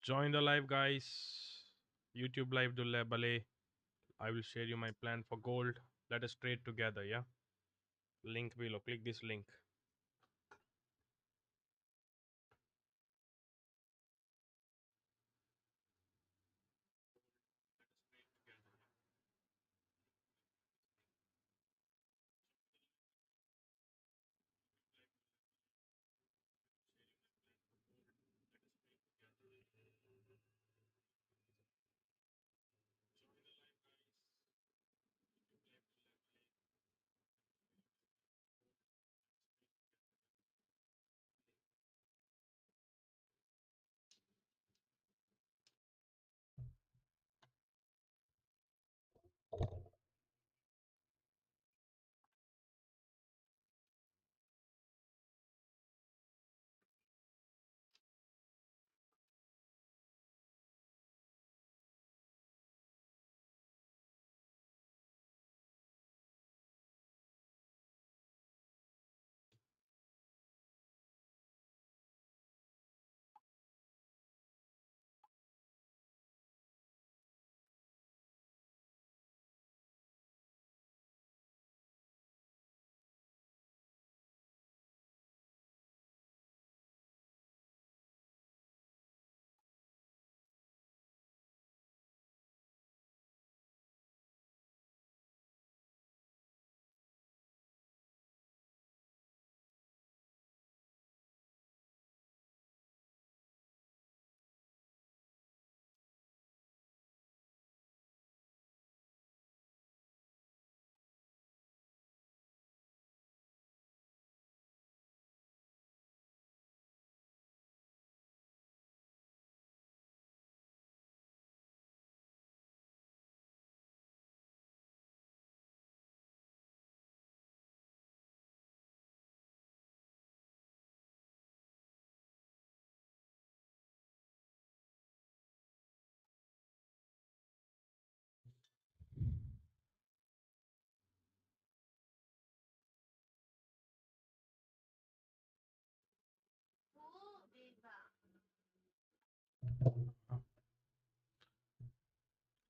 Join the live, guys. YouTube live dulle bale. I will share you my plan for gold. Let us trade together, yeah? Link below. Click this link.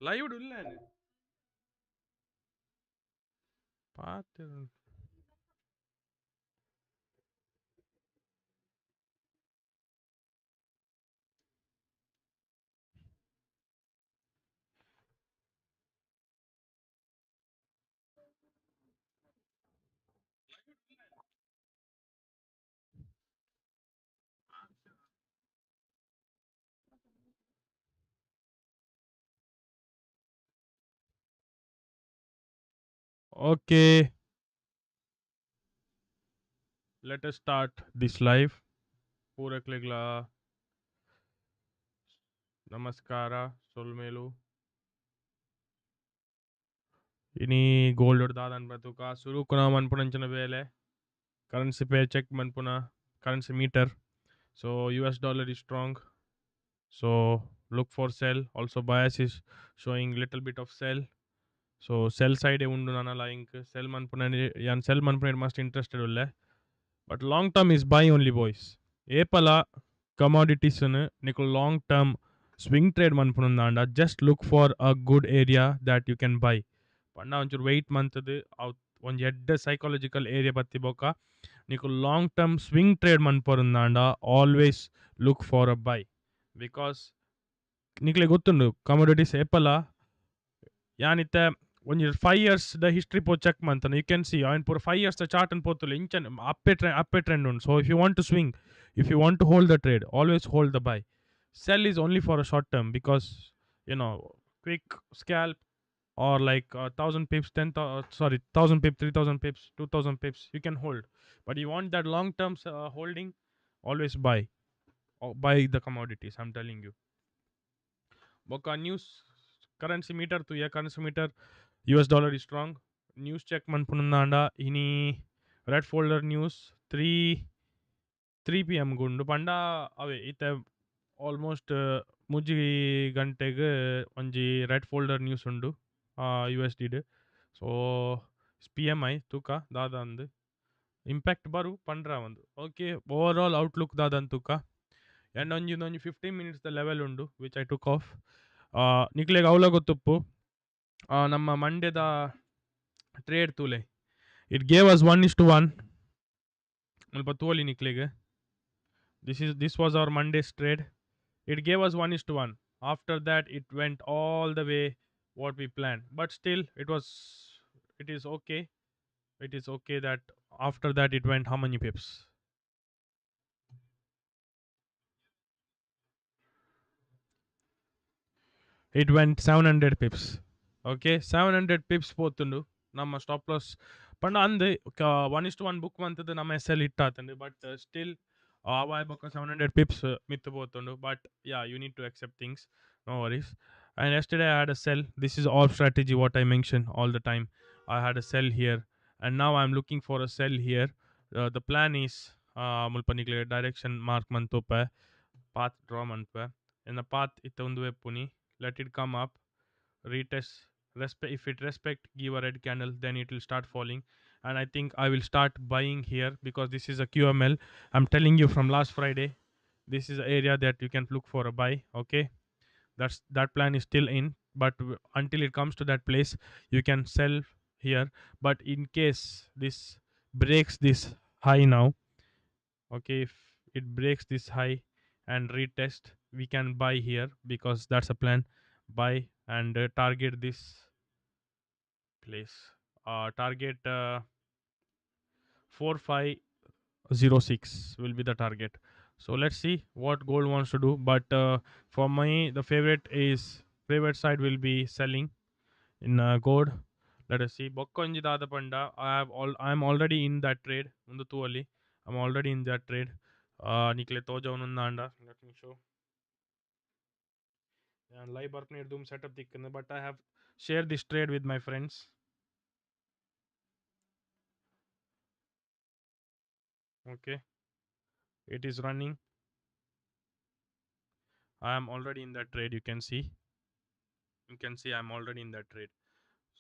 Live dulle. Paathu. Okay, let us start this live. Purakligla namaskara solmelu. Ini gold dadan batuka suru kuna manpunanchana vele. Currency paycheck manpuna. Currency meter. So US dollar is strong. So look for sell. Also bias is showing little bit of sell. So sell side undu nana like sell manpunani yan sell manpunani must interested ulle. But long term is buy only, boys. Epala commodities niku long term swing trade manpunanda. Just look for a good area that you can buy. Panna onchur wait month ಒಂದು ಎಡ್ಡೆ psychological area ಬತ್ತಿ ಬೋಕ నీకు long term swing trade ಮನ್ಪೊರುಂದಾಂಡ always look for a buy because ನಿಕ್ಲೆ ಗೊತ್ತುಂಡು commodities ಏಪಲ ಯಾನಿತ್ತೆ ಒಂಜಿ 5 years ದ ಹಿಸ್ಟ್ರಿ ಪೋ ಚೆಕ್ ಮಂತನ ಯು ಕ್ಯಾನ್ ಸಿ ಆಯ್ನ್ ಪೂರ 5 years ದ ಚಾರ್ಟ್ ಅನ್ ಪೋತುಲೆ ಇಂಚನ್ ಅಪ್ಪೆ ಟ್ರೆಂಡ್ ಉಂಡು so if you want to swing if you want to hold the trade always hold the buy sell is only for a short term because you know quick scalp or like 1,000 pips 1,000 pips 3,000 pips 2,000 pips you can hold, but you want that long term holding, always buy or buy the commodities, I'm telling you. Boka news currency meter to yeah currency meter US dollar is strong. News check man punanda ini red folder news 3 p.m. gundu panda ave ite almost ಮುಜ್ಜಿ ಗಂಟೆಗೆ ಒಂಜಿ red folder news ಉಂಡು USD so PMI ತೂಕ ದಾದಂದು impact ಬರು ಪಂಡ್ರ ಒಂದು okay over all outlook ದಾದನ್ ತೂಕ and ಒಂಜಿ 15 minutes the level ಉಂಡು which I took off. ನಿಕ್ಲೆಗ್ ಅವಲ ಗೊತ್ತುಪ್ಪು ನಮ್ಮ ಮಂಡ್ಯದ ಟ್ರೇಡ್ ತೂಲೆ it gave us 1:1 ಮುಲ್ಪ ತೋಲಿ ನಿಕ್ಲೆಗ್ this was our Monday's trade. It gave us 1:1. After that it went all the way what we planned, but still it is okay. It is okay that after that it went how many pips? It went 700 pips. Okay, 700 pips పోతుండు ನಮ್ಮ stop loss ಪಂಡ ಅಂದೆ 1:1 book ಮಂತದ ನಮ್ಮ SL hit ಹಿಟ್ ಆತಂಡು but still ಅವಾಯ್ ಬೊಕ್ಕ 700 pips ಮಿತ್ತು పోతుండు but yeah, you need to accept things, no worries. And yesterday I had a sell. This is all strategy what I mentioned all the time. I had a sell here and now I'm looking for a sell here. The plan is ಮುಲ್ಪ ನಿಕ್ಲೆ direction mark ಮಂತೋಪ path draw manpe in the path it undu puni, let it come up, retest, respect. If it respect, give a red candle, then it will start falling. And I think I will start buying here because this is a QML. I'm telling you from last Friday, this is the area that you can look for a buy. Okay, that plan is still in, but until it comes to that place you can sell here. But in case this breaks this high now, okay, if it breaks this high and retest, we can buy here because that's a plan. Buy and target this place. Target 4506 will be the target. So let's see what gold wants to do. But for me, the favorite side will be selling in gold. Let us see. Bokkonji Dada Panda. I'm already in that trade. Mundu Ali. I'm already in that trade. Nikle Toja Unanda. Let me show. And live barkner doom setup dikkane, but I have shared this trade with my friends. Okay. It is running. I am already in that trade. You can see. I'm already in that trade.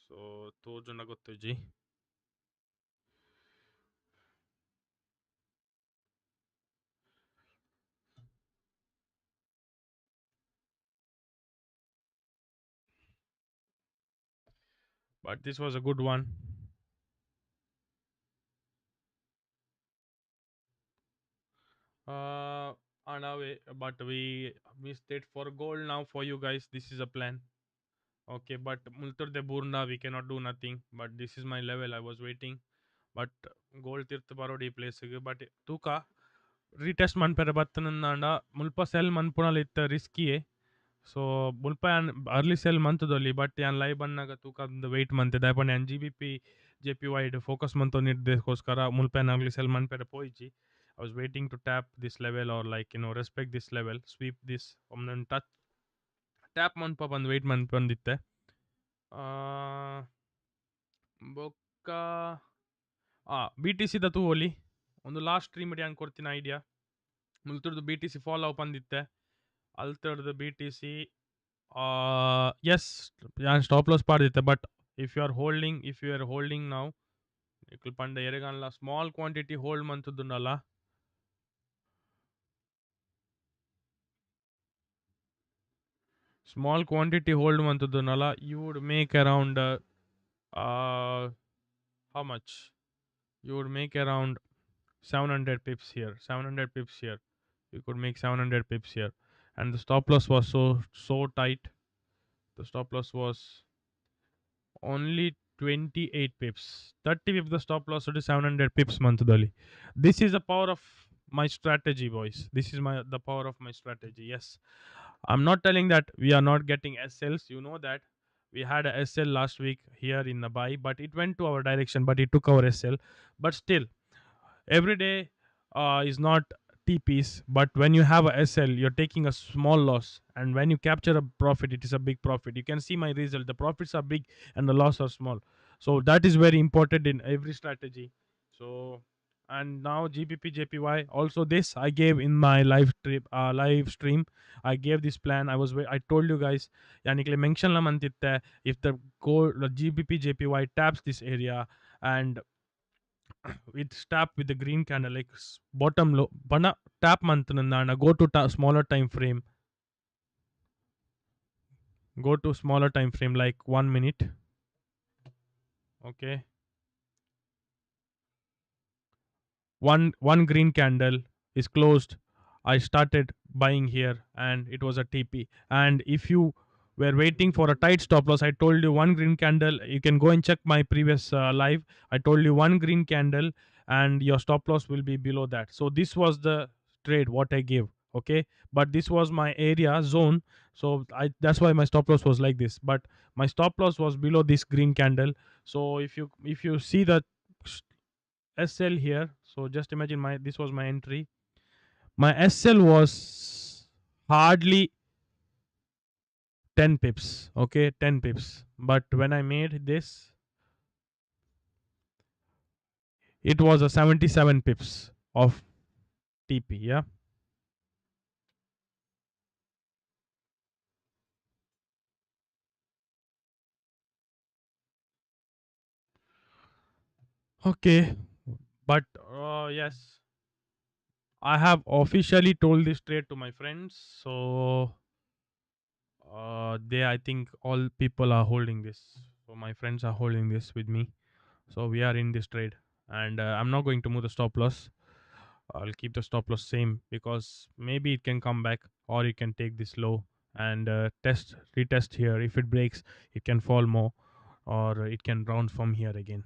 So Tojuna Gottuji. But this was a good one. And away, but we missed it for gold now for you guys. This is a plan. Okay, but Multur de Burna, we cannot do nothing. But this is my level. I was waiting. But gold tirth parodi place. But Tuka retest man per battananda mulpa sell man punalit risky. So ಮುಲ್ಪ ಯಾನ್ early sell ಮಂತದಲ್ಲಿ but ಯಾನ್ live ಬಂದಾಗ ತೂಕದ weight ಮಂತಿದೆ ಅಪನ್ ಯಾನ್ G B P wide focus ಮಂತೋ ನಿರ್ದೇಶಕ್ಕೋಸ್ಕರ ಮುಲ್ಪ ಯಾನ್ ಅರ್ಲಿ ಸೆಲ್ ಮನ್ಪೆರೆ ಪೋಯಿಜಿ. I was waiting to tap this level or like respect this level, sweep this ಒಮ್ಮೆ ಟಚ್ ಟ್ಯಾಪ್ ಮನ್ಪ ಬಂದು ವೆಯ್ಟ್ ಮನ್ಪ ಬಂದಿತ್ತೆ. ಬೊಕ್ಕ ಬಿ ಟಿ ಸಿದ ತೂ ಓಲಿ ಒಂದು ಲಾಸ್ಟ್ ಸ್ಟ್ರೀಮ್ ಹಂಗೆ ಕೊಡ್ತೀನಿ ಐಡಿಯಾ. ಮುಲ್ತುರ್ದು B T C follow up ಅಂದಿತ್ತೆ ಅಲ್ತರ್ದು B T C yes, yeah, stop loss padite, but if you are holding now, ikul pande ereganla small quantity hold mantudunala. Small quantity hold mantudunala, you would make around how much? You would make around 700 pips here. 700 pips here. You could make 700 pips here, and the stop loss was so tight. The stop loss was only 28 pips. 30 pips the stop loss to 700 pips monthly. This is the power of my strategy, boys. This is the power of my strategy. Yes. I'm not telling that we are not getting SLs. You know that we had a SL last week here in the buy, but it went to our direction, but it took our SL. But still, every day is not TPs, but when you have a SL, you're taking a small loss, and when you capture a profit, it is a big profit. You can see my result. The profits are big and the loss are small. So that is very important in every strategy. So and now GBP JPY also this I gave in my live stream. I gave this plan. I told you guys, yanikle mention la mantitte if the GBP JPY taps this area and It's tap with the green candle, like bottom low. Bana tap mantanana. Go to smaller time frame. Go to smaller time frame, like 1 minute. Okay, one green candle is closed. I started buying here, and it was a TP. And if you were waiting for a tight stop loss, I told you one green candle. You can go and check my previous live. I told you one green candle, and your stop loss will be below that. So this was the trade what I gave. Okay, but this was my area zone, so I that's why my stop loss was like this. But my stop loss was below this green candle. So if you see the SL here. So just imagine this was my entry. My SL was hardly 10 pips. Okay, 10 pips. But when I made this, it was a 77 pips of TP. Yeah. Okay. But yes, I have officially told this trade to my friends. So they, I think all people are holding this. So my friends are holding this with me. So we are in this trade, and I'm not going to move the stop loss. I'll keep the stop loss same because maybe it can come back, or it can take this low and retest here. If it breaks, it can fall more, or it can round from here again.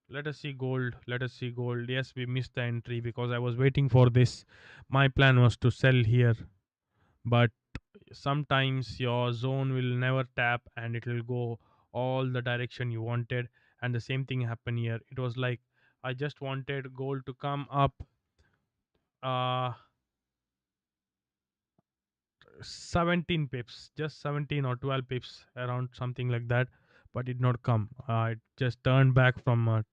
Let us see gold. Let us see gold. Yes, we missed the entry because I was waiting for this. My plan was to sell here, but sometimes your zone will never tap and it will go all the direction you wanted. And the same thing happened here. It was like I just wanted gold to come up uh 17 pips, just 17 or 12 pips, around something like that, but it not come. It just turned back from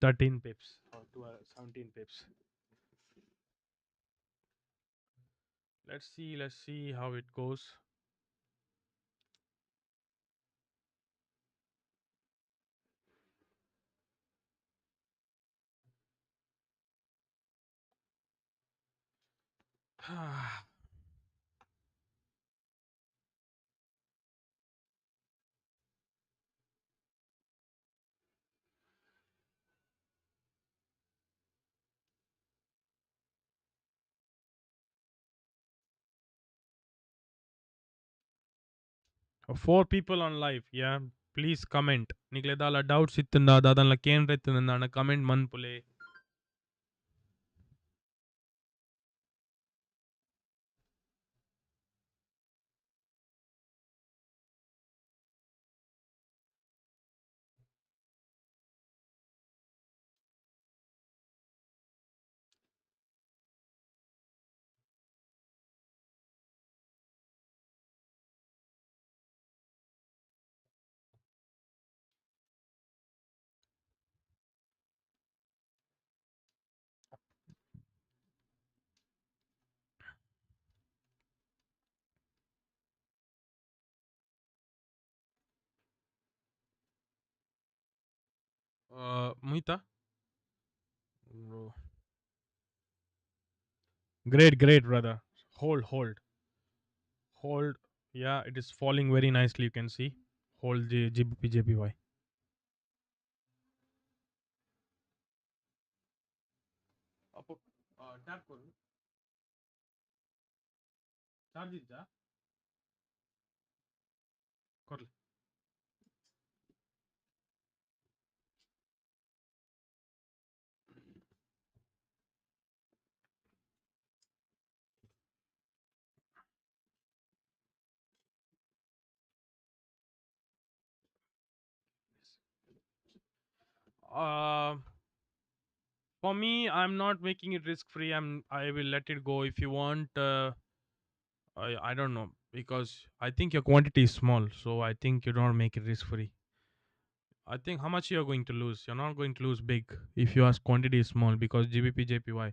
13 pips or 12, 17 pips. Let's see how it goes. Four people on live. Yeah, please comment. Nikledala doubts ittunda dadanla kenre ittunda comment manpule. Muita. Bro. Great, brother. Hold. Yeah, it is falling very nicely. You can see. Hold GBP. Apo, tap করুন charge যা করলে uh for me, I'm not making it risk free. I will let it go. If you want, I don't know, because I think your quantity is small, so I think you don't make it risk free. I think how much you're going to lose. You're not going to lose big if your quantity is small, because GBP JPY.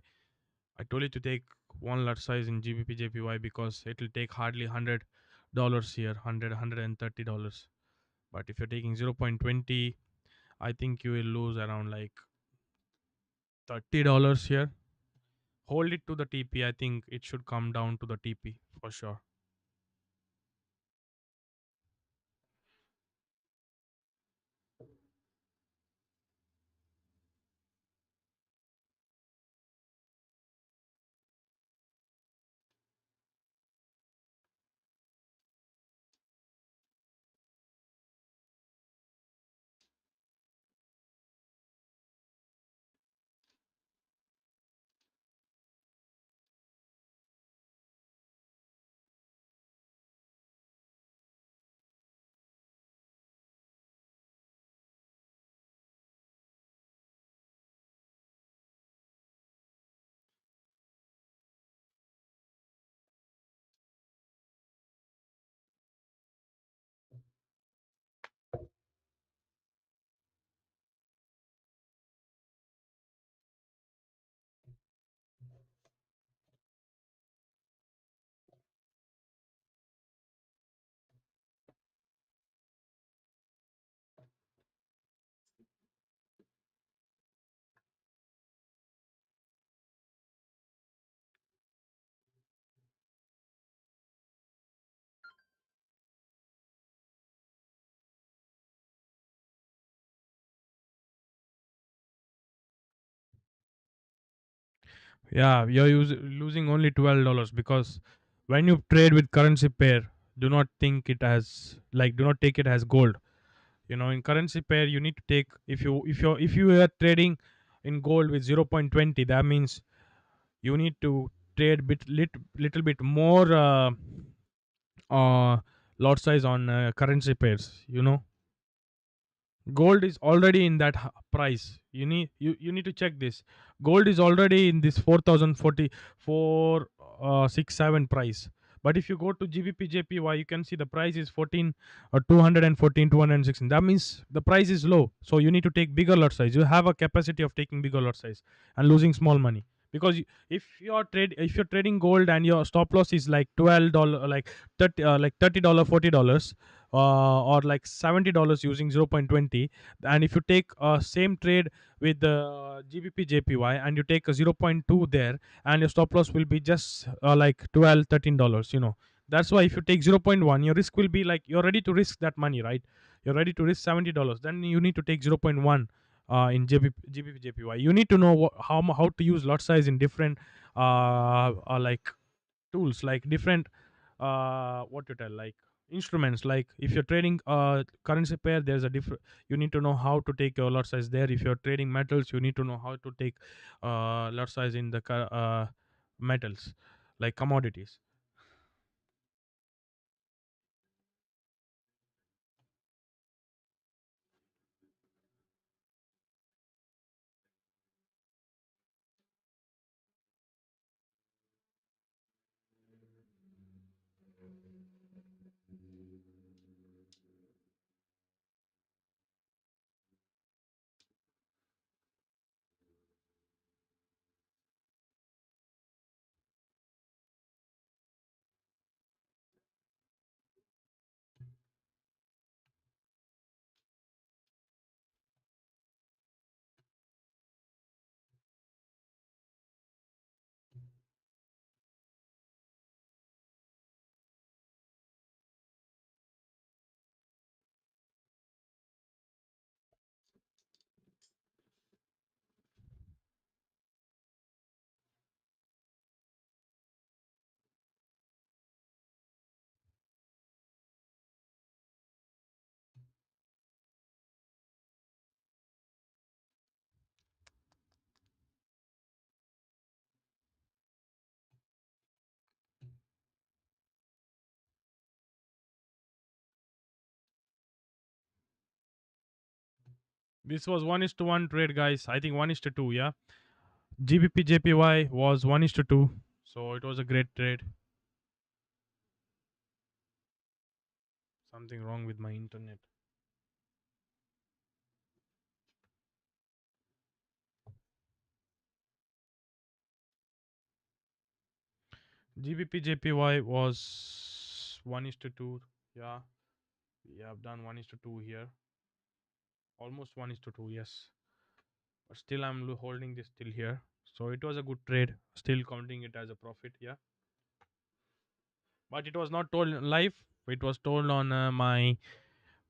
I told you to take one lot size in GBP JPY because it will take hardly $100 here, $130. But if you're taking 0.20, I think you will lose around like $30 here. Hold it to the TP. I think it should come down to the TP for sure. Yeah, losing only $12 because when you trade with currency pair, do not think it as like do not take it as gold. In currency pair, you need to take if you are trading in gold with 0.20, that means you need to trade little bit more uh lot size on currency pairs. Gold is already in that price. You need to check this. Gold is already in this 4067 price. But if you go to GBP JPY, you can see the price is 14 or 214 216. That means the price is low, so you need to take bigger lot size. You have a capacity of taking bigger lot size and losing small money. Because if you're trading gold and your stop loss is like $12, like $30 $40, or like $70 using 0.20, and if you take same trade with the GBP JPY and you take a zero point 0.2 there, and your stop loss will be just like 12 $13. That's why if you take zero point 0.1, your risk will be like you're ready to risk that money, right? You're ready to risk $70, then you need to take zero point 0.1 in GBP JPY. You need to know how to use lot size in different like tools, like different what to tell, like instruments. Like if you're trading currency pair, there's a different, you need to know how to take your lot size there. If you're trading metals, you need to know how to take lot size in the metals, like commodities. This was 1:1 trade, guys. I think 1:2. Yeah, GBP JPY was 1:2, so it was a great trade. Something wrong with my internet. GBP JPY was 1:2. Yeah, we have done 1:2 here. almost 1 is to 2, yes. But still, I'm holding this still here. So it was a good trade. Still counting it as a profit. Yeah. But it was not told live. It was told on my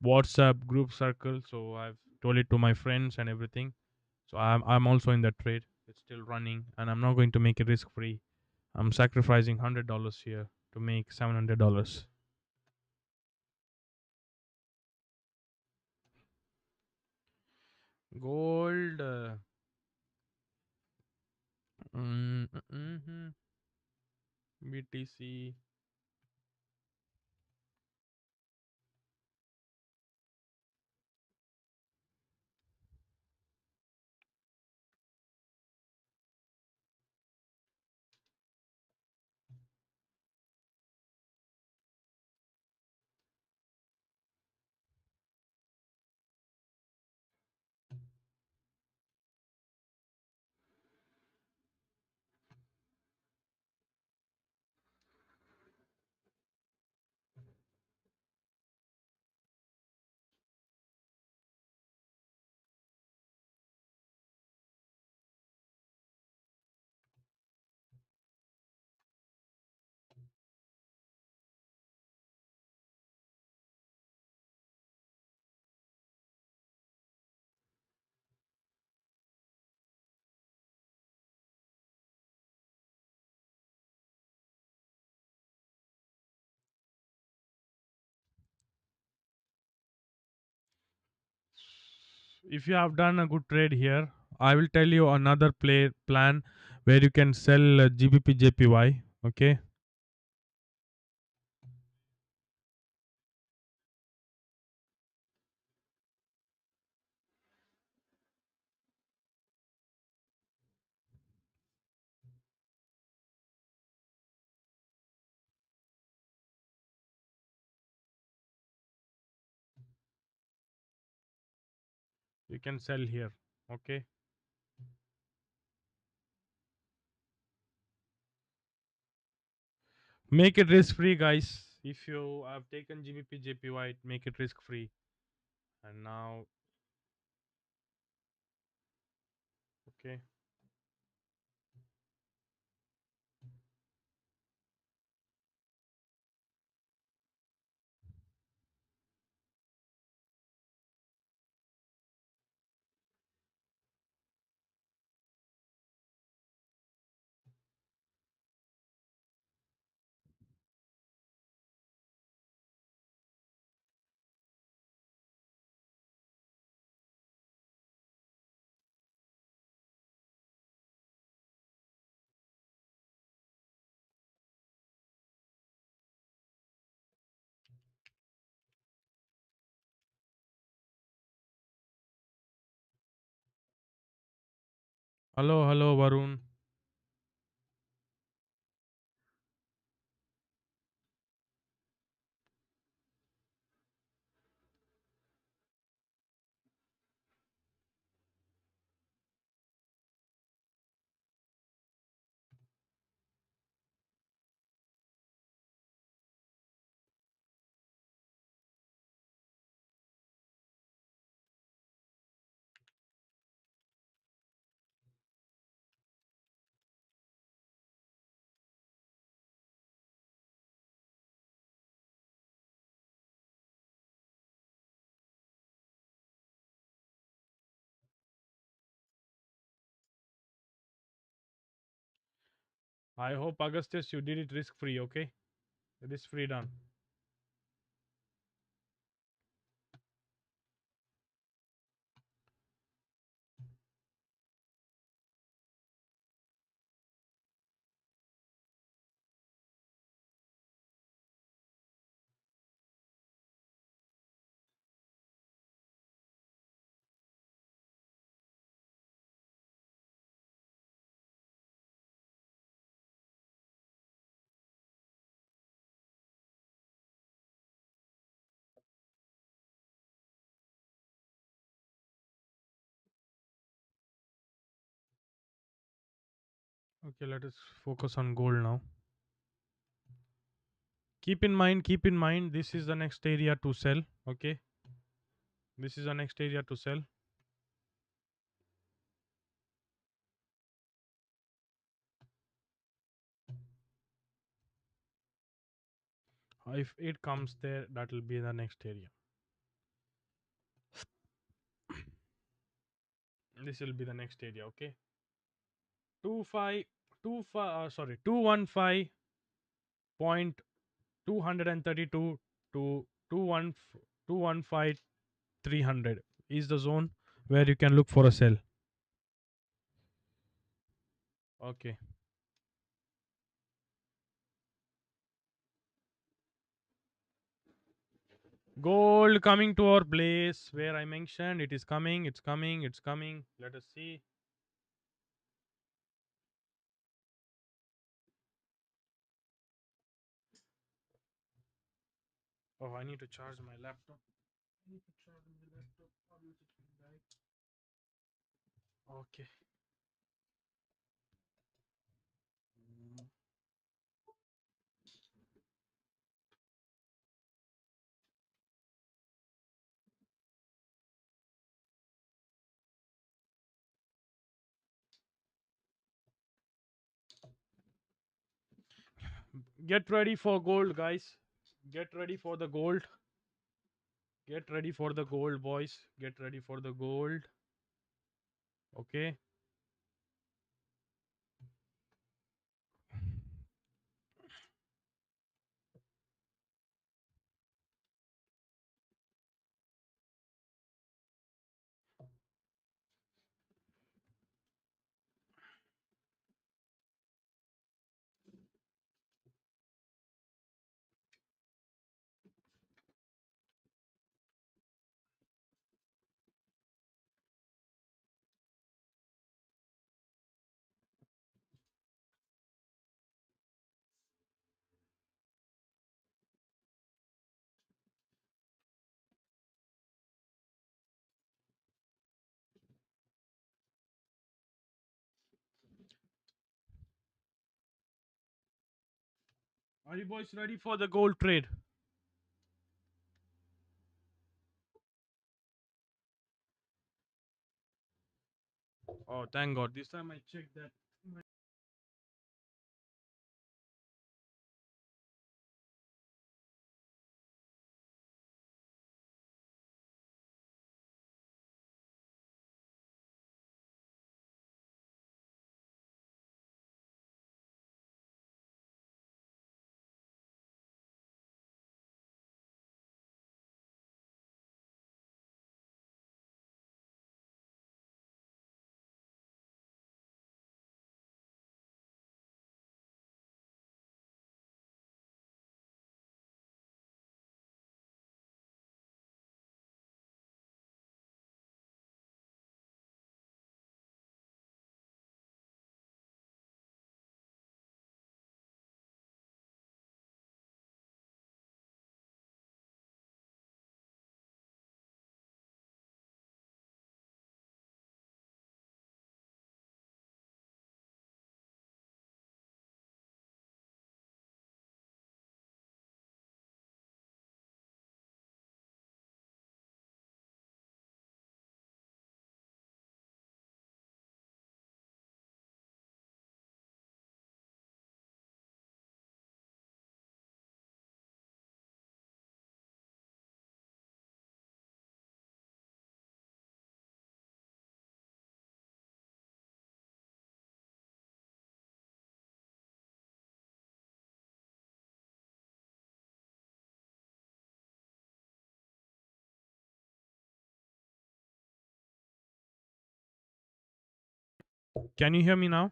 WhatsApp group circle. So I've told it to my friends and everything. So I'm also in that trade. It's still running, and I'm not going to make it risk free. I'm sacrificing $100 here to make $700. Gold. BTC. If you have done a good trade here, I will tell you another play plan where you can sell GBP JPY. Okay, you can sell here. Okay, make it risk free, guys. If you have taken GBP JPY, make it risk free. And now, okay, hello, hello, Varun. I hope Augustus you did it risk free. Okay, risk free done. Okay, let us focus on gold now. Keep in mind, this is the next area to sell. Okay, This is the next area to sell. If it comes there, that will be the next area. This will be the next area. Okay. 25 sorry, 215.232 to 215 is the zone where you can look for a sell. Okay. Gold coming to our place where I mentioned it is coming, it's coming, it's coming. Let us see. Oh, I need to charge my laptop. I need to charge my laptop. Or else it will die. Okay. Get ready for gold, guys. Get ready for the gold. Get ready for the gold, boys. Get ready for the gold. Okay. Are you boys ready for the gold trade? Oh, thank God. This time I checked that. Can you hear me now?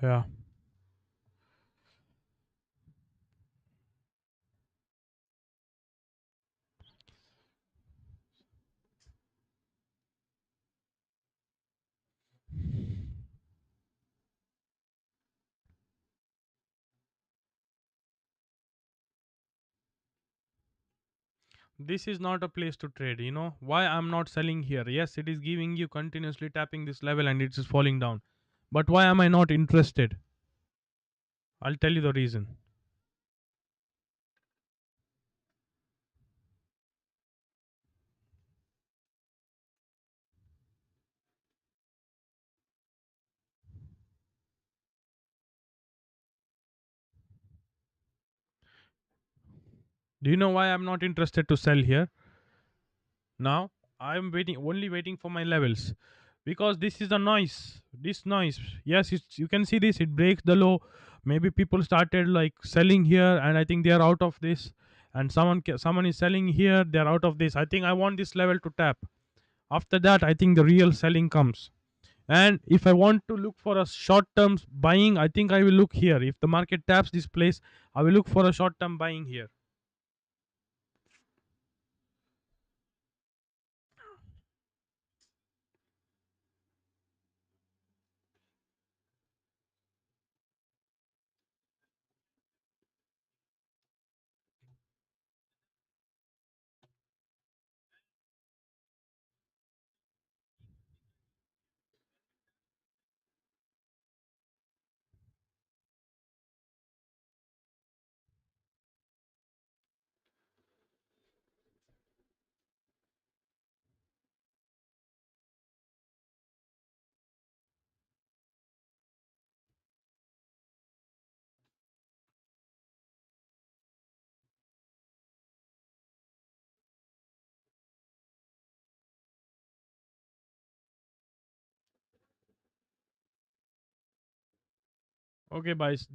Yeah. This is not a place to trade. You know why I'm not selling here? Yes, it is giving you continuously tapping this level and it is falling down. But why am I not interested? I'll tell you the reason. Do you know why I'm not interested to sell here? Now I'm waiting, only waiting for my levels, because this is a noise. This noise, yes, you can see this. It breaks the low. Maybe people started like selling here, and I think they are out of this. And someone is selling here. They are out of this. I think I want this level to tap. After that, I think the real selling comes. And if I want to look for a short term buying, I think I will look here. If the market taps this place, I will look for a short term buying here. Okay, boys,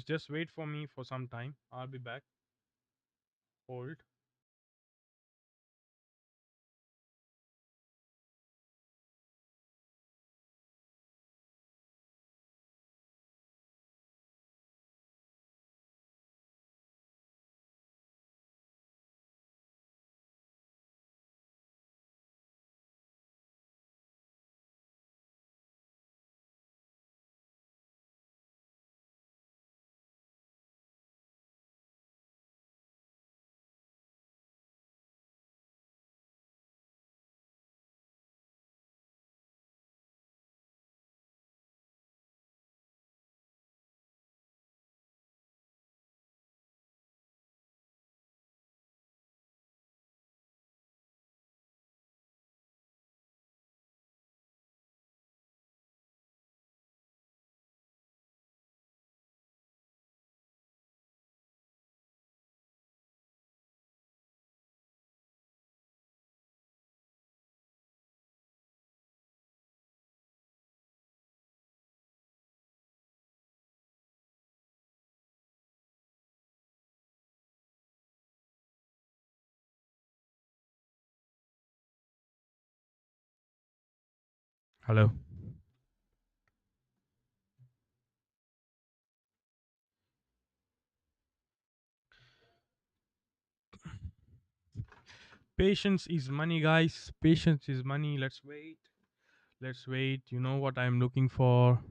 just wait for me for some time. I'll be back. Hold. Hello. Patience is money, guys. Patience is money. Let's wait. Let's wait. You know what I'm looking for.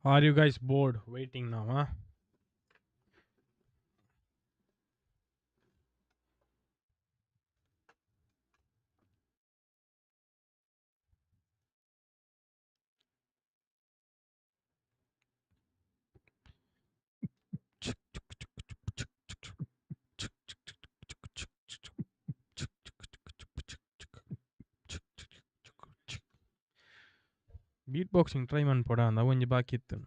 Are you guys bored waiting now, huh? Beatboxing try man poda na onji baki iತ್ತು.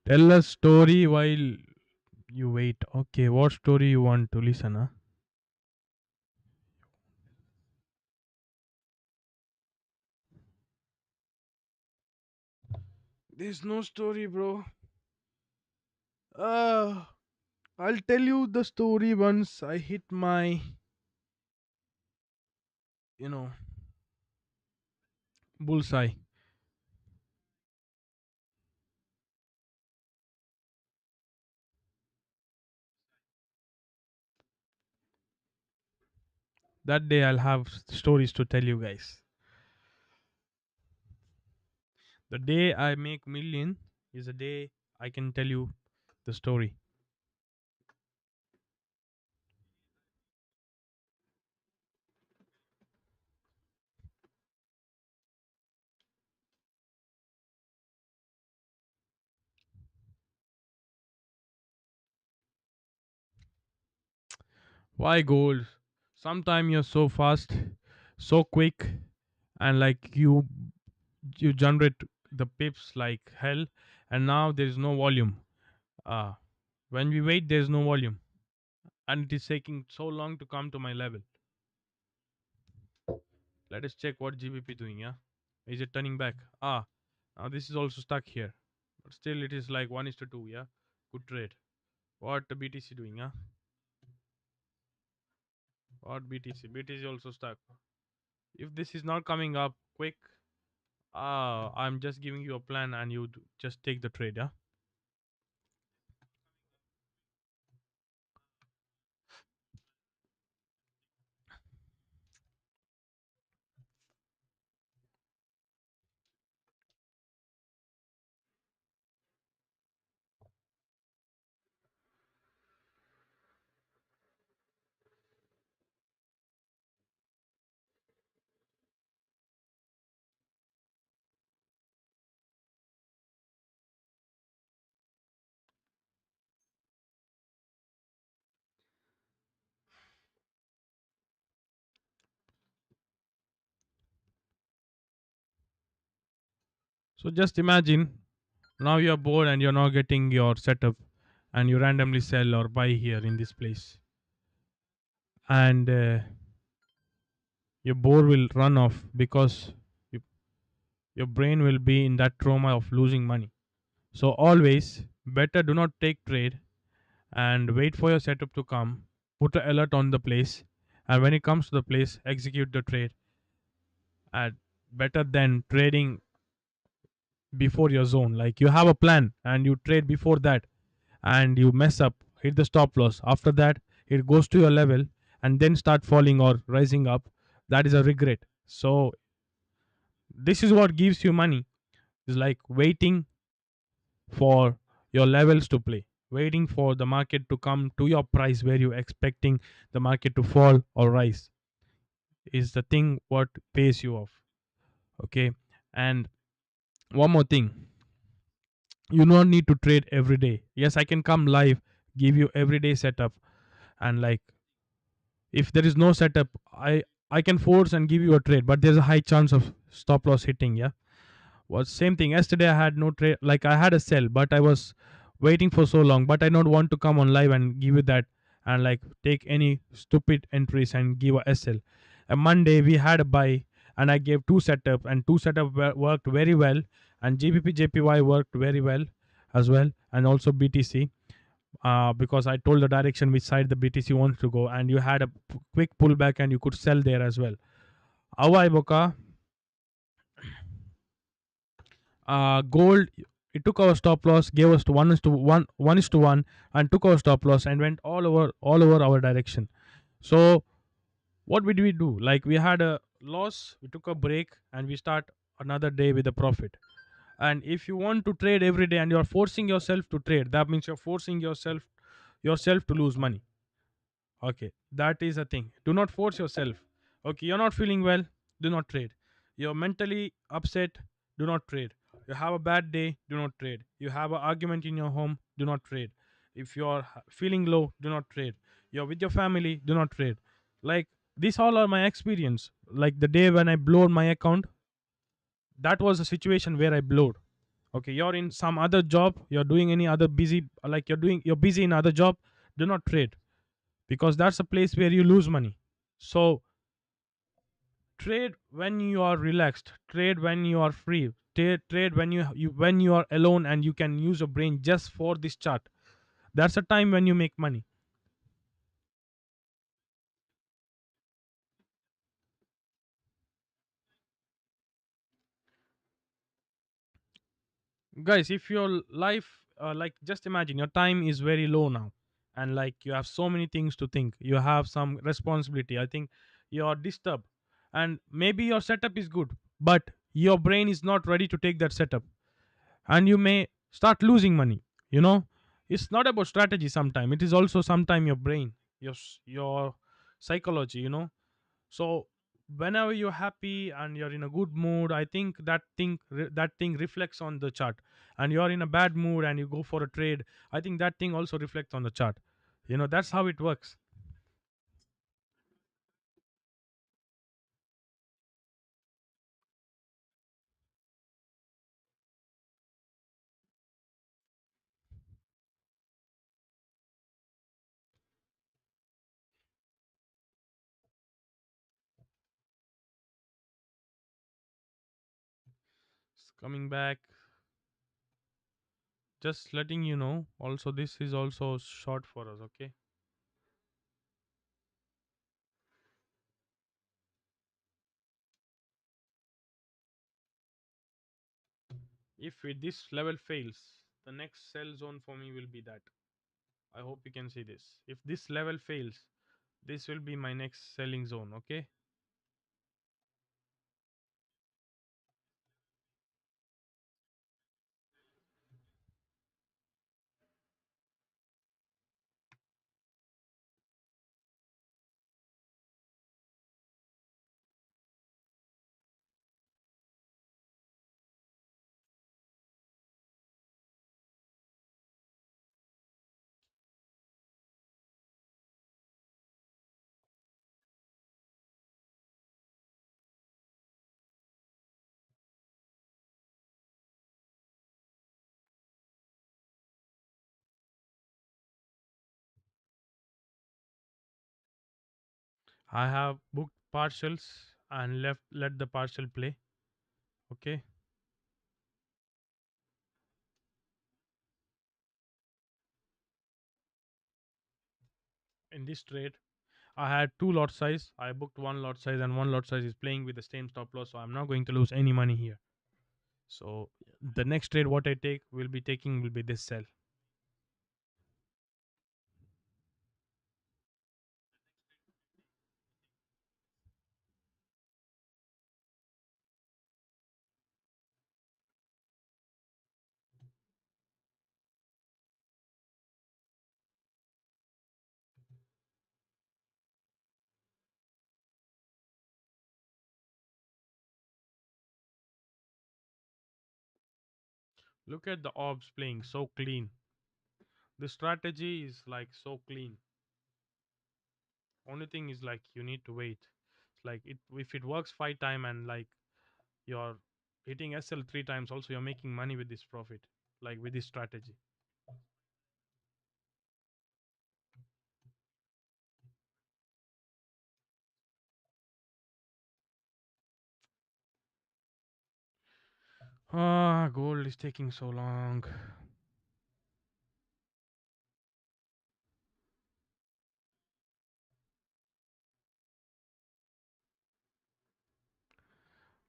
Tell a story while you wait. Okay, what story you want to listen, huh? There's no story, bro. Uh, I'll tell you the story once I hit my, you know, bullseye. That day I'll have stories to tell you guys. The day I make million is the day I can tell you the story. Why gold? Sometimes you're so fast, so quick, and like you generate the pips like hell, and now there is no volume. Uh when we wait, there is no volume, and it is taking so long to come to my level. Let us check what GBP doing. Yeah, is it turning back? Now this is also stuck here, but still it is like 1:2. Yeah, good trade. What the BTC doing? Yeah, what BTC? BTC also stuck. If this is not coming up quick, I'm just giving you a plan and you just take the trade. Yeah. So just imagine now you're bored and you're not getting your setup, and you randomly sell or buy here in this place, and your board will run off because you, your brain will be in that trauma of losing money. So always better do not take trade and wait for your setup to come. Put an alert on the place, and when it comes to the place, execute the trade. And better than trading before your zone. Like you have a plan and you trade before that, and you mess up, hit the stop loss. After that, it goes to your level and then start falling or rising up. That is a regret. So this is what gives you money. It's like waiting for your levels to play, waiting for the market to come to your price where you're expecting the market to fall or rise is the thing what pays you off. Okay. And one more thing, you don't need to trade every day. Yes, I can come live, give you everyday setup, and like if there is no setup, I can force and give you a trade, but there's a high chance of stop loss hitting. Yeah, was same thing yesterday. I had no trade, like I had a sell, but I was waiting for so long, but I don't want to come on live and give you that and like take any stupid entries and give a SL. A Monday we had a buy, and I gave two setup, and two setup worked very well, and GBP JPY worked very well as well, and also BTC. because I told the direction which side the BTC wants to go, and you had a quick pullback and you could sell there as well. Awa Iboka, gold, it took our stop loss, gave us to 1:1, and took our stop loss and went all over our direction. So what did we do? Like, we had a loss, we took a break, and we start another day with a profit. And if you want to trade every day and you're forcing yourself to trade, that means you're forcing yourself to lose money. Okay, that is a thing. Do not force yourself. Okay, you're not feeling well, do not trade. You're mentally upset, do not trade. You have a bad day, do not trade. You have an argument in your home, do not trade. If you're feeling low, do not trade. You're with your family, do not trade. Like, these all are my experience. Like, the day when I blowed my account, that was a situation where I blowed. Okay, you're in some other job, you're doing any other busy, like you're busy in other job, do not trade, because that's a place where you lose money. So trade when you are relaxed, trade when you are free, trade when when you are alone and you can use your brain just for this chart. That's a time when you make money. Guys, if your life, like, just imagine your time is very low now, and like you have so many things to think, you have some responsibility, I think you're disturbed, and maybe your setup is good, but your brain is not ready to take that setup, and you may start losing money, you know. It's not about strategy, sometime it is also sometime your brain, your psychology, so whenever you're happy and you're in a good mood, I think that thing reflects on the chart. And you're in a bad mood and you go for a trade, I think that thing also reflects on the chart. That's how it works. Coming back, just letting you know, also this is also short for us, okay? This level fails, the next sell zone for me will be that. I hope you can see this. If this level fails, this will be my next selling zone, okay? I have booked partials and left let the partial play. Okay. In this trade, I had two lot size. I booked one lot size, and one lot size is playing with the same stop loss, so I'm not going to lose any money here. So the next trade what I take will be taking will be this sell. Look at the orbs playing so clean. The strategy is like so clean. Only thing is like you need to wait. Like it if it works 5 time and like you're hitting SL 3 times, also you're making money with this profit, like with this strategy. Ah, gold is taking so long.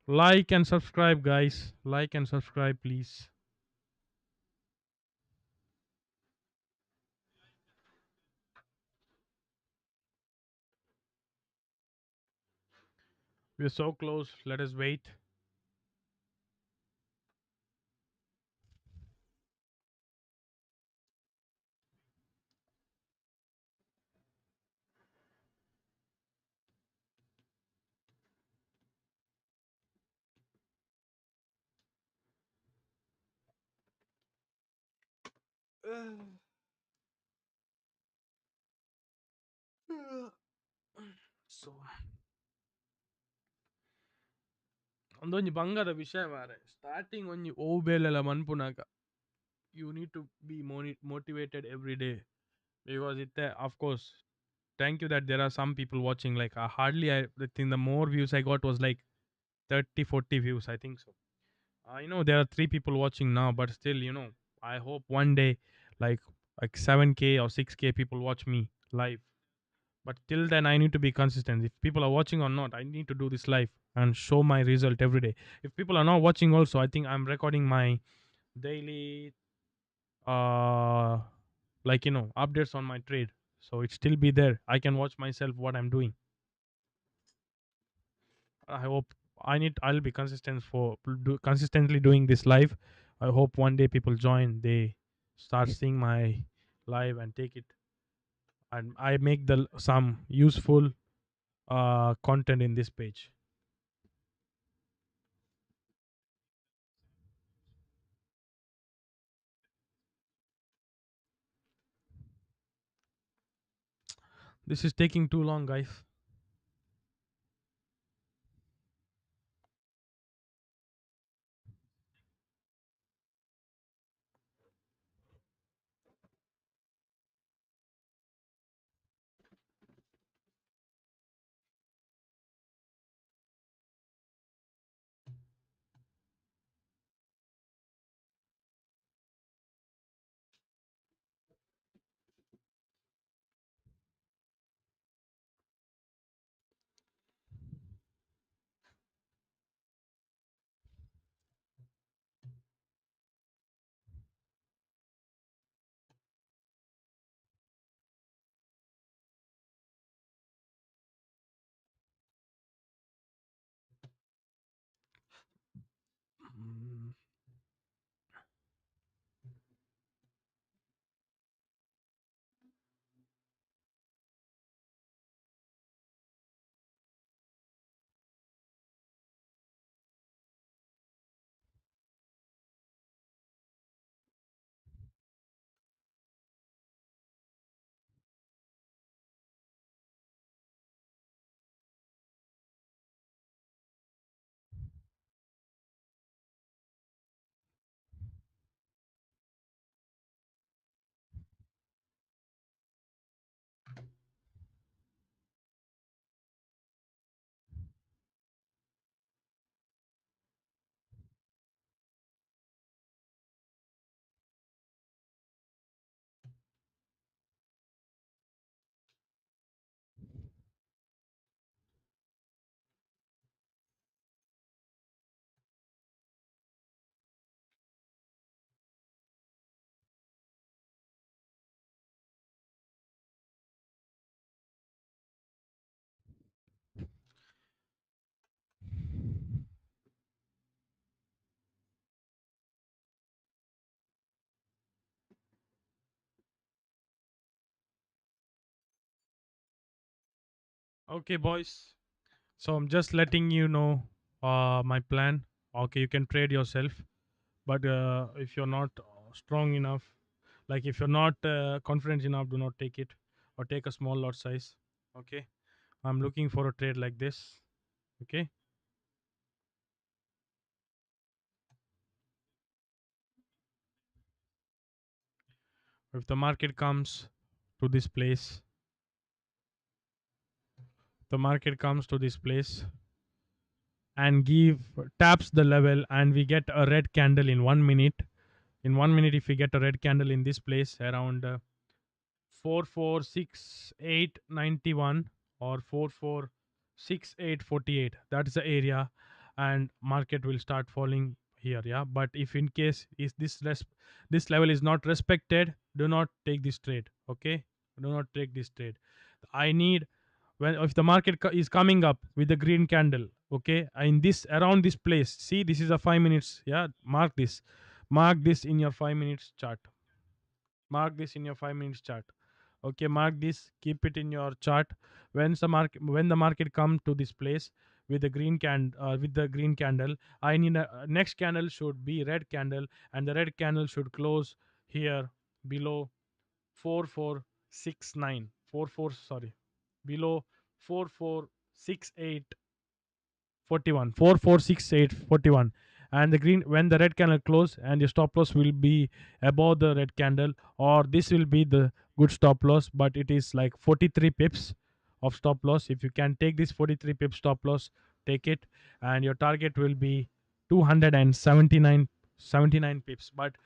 Like and subscribe, guys. Like and subscribe, please. We're so close. Let us wait. So, ಒಂದೊಂದು ಬಂಗದ ವಿಷಯ ಮಾರೆ starting ಒಂಜಿ ಓಬೇಲೆಲ್ಲ ಮನ್ಪುನಾಗ you need to be motivated every day because it of course thank you that there are some people watching like hardly I think the more views I got was like 30 40 views I think so. I know there are 3 people watching now but still I hope one day like 7K or 6K people watch me live. But till then, I need to be consistent. If people are watching or not, I need to do this live and show my result every day. If people are not watching, also, I think I'm recording my daily, uh, updates on my trade. So it still be there. I can watch myself what I'm doing. I hope I'll be consistent consistently doing this live. I hope one day people join. They start seeing my live and take it, and I make the some useful content in this page. This is taking too long, guys. Mm. Okay, boys. So I'm just letting you know my plan. Okay, you can trade yourself, but if you're not strong enough, like if you're not confident enough, do not take it or take a small lot size. Okay, I'm looking for a trade like this. Okay, if the market comes to this place, the market comes to this place and give taps the level and we get a red candle in 1 minute. In 1 minute, if we get a red candle in this place around 446891 or 446848, that's the area. and market will start falling here. Yeah, but if in case is this level is not respected, do not take this trade. Okay, do not take this trade. I need, when if the market is coming up with the green candle, okay, in this around this place, see, this is a 5 minutes. Yeah, mark this in your 5 minutes chart. Mark this in your 5 minutes chart. Okay, mark this, keep it in your chart. When the market come to this place with the green candle, I need next candle should be red candle, and the red candle should close here below 4469 44, sorry, below 4468 41 4468 41. And the green, when the red candle close, and your stop loss will be above the red candle, or this will be the good stop loss, but it is like 43 pips of stop loss. If you can take this 43 pips stop loss, take it, and your target will be 279 pips. But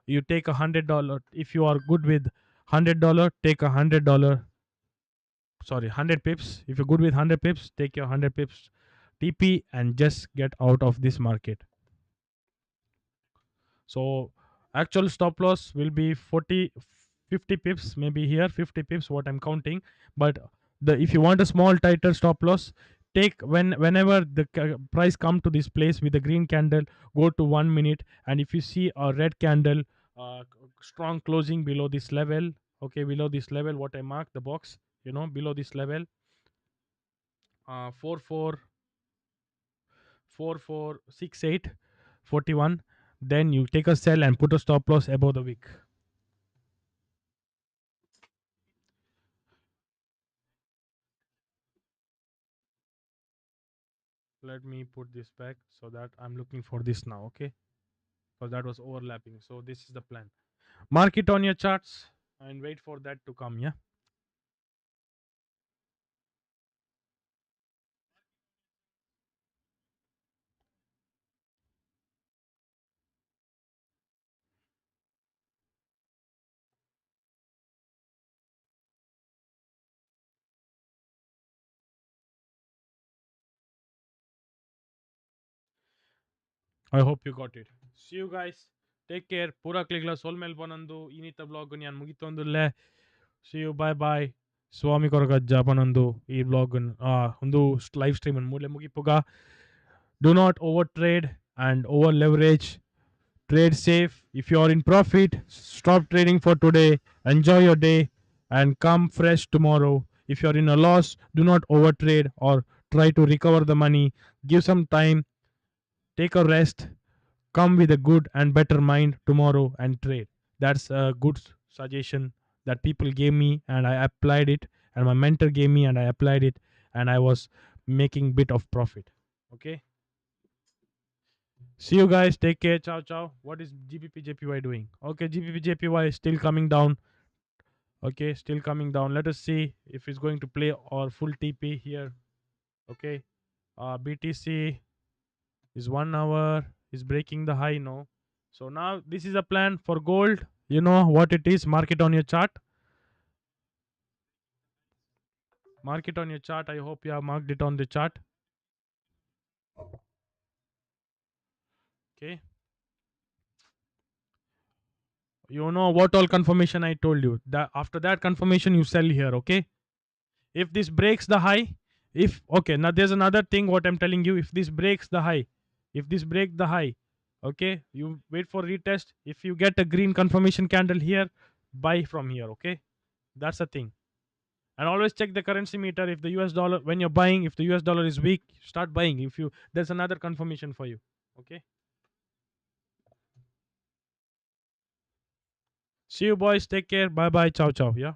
you take $100. If you are good with $100, take $100, sorry, 100 pips. If you're good with 100 pips, take your 100 pips TP and just get out of this market. So actual stop loss will be 50 pips, maybe here 50 pips what I'm counting. But the if you want a small tighter stop loss, take whenever the price come to this place with the green candle, go to 1 minute, and if you see a red candle, strong closing below this level, okay, below this level what I mark the box, below this level, 4468 41, then you take a sell and put a stop loss above the wick. Let me put this back so that I'm looking for this now, okay, because that was overlapping. So this is the plan. Mark it on your charts and wait for that to come. Yeah, I hope you got it. See you guys. Take care. Pura kligla sol mel banandu inita vlog nyan mugitondule. See you. Bye bye. ಸ್ವಾಮಿ ಕೊರಗಜ್ಜ ಪನೊಂದು ಈ blog ಒಂದು live stream ಮೂಲೆ ಮುಗಿಪುಗ. Do not overtrade and over leverage. Trade safe. If you are in profit, stop trading for today. Enjoy your day and come fresh tomorrow. If you are in a loss, do not overtrade or try to recover the money. Give some time, take a rest, come with a good and better mind tomorrow and trade. That's a good suggestion that people gave me, and I applied it, and my mentor gave me and I applied it, and I was making bit of profit. Okay. See you guys. Take care. Ciao, ciao. What is GBP doing? Okay, GBP is still coming down. Okay, still coming down. Let us see if it's going to play or full TP here. Okay. BTC is 1 hour. Is breaking the high now. So now this is a plan for gold. You know what it is. Mark it on your chart. Mark it on your chart. I hope you have marked it on the chart. Okay. You know what all confirmation I told you. That after that confirmation you sell here. Okay. If this breaks the high, if okay, now there's another thing what I'm telling you. If this breaks the high, if this break the high, okay, you wait for retest. If you get a green confirmation candle here, buy from here. Okay, that's the thing. And always check the currency meter. If the US dollar, when you're buying, if the US dollar is weak, start buying. If you, there's another confirmation for you. Okay. See you boys. Take care. Bye bye. Ciao ciao. Yeah.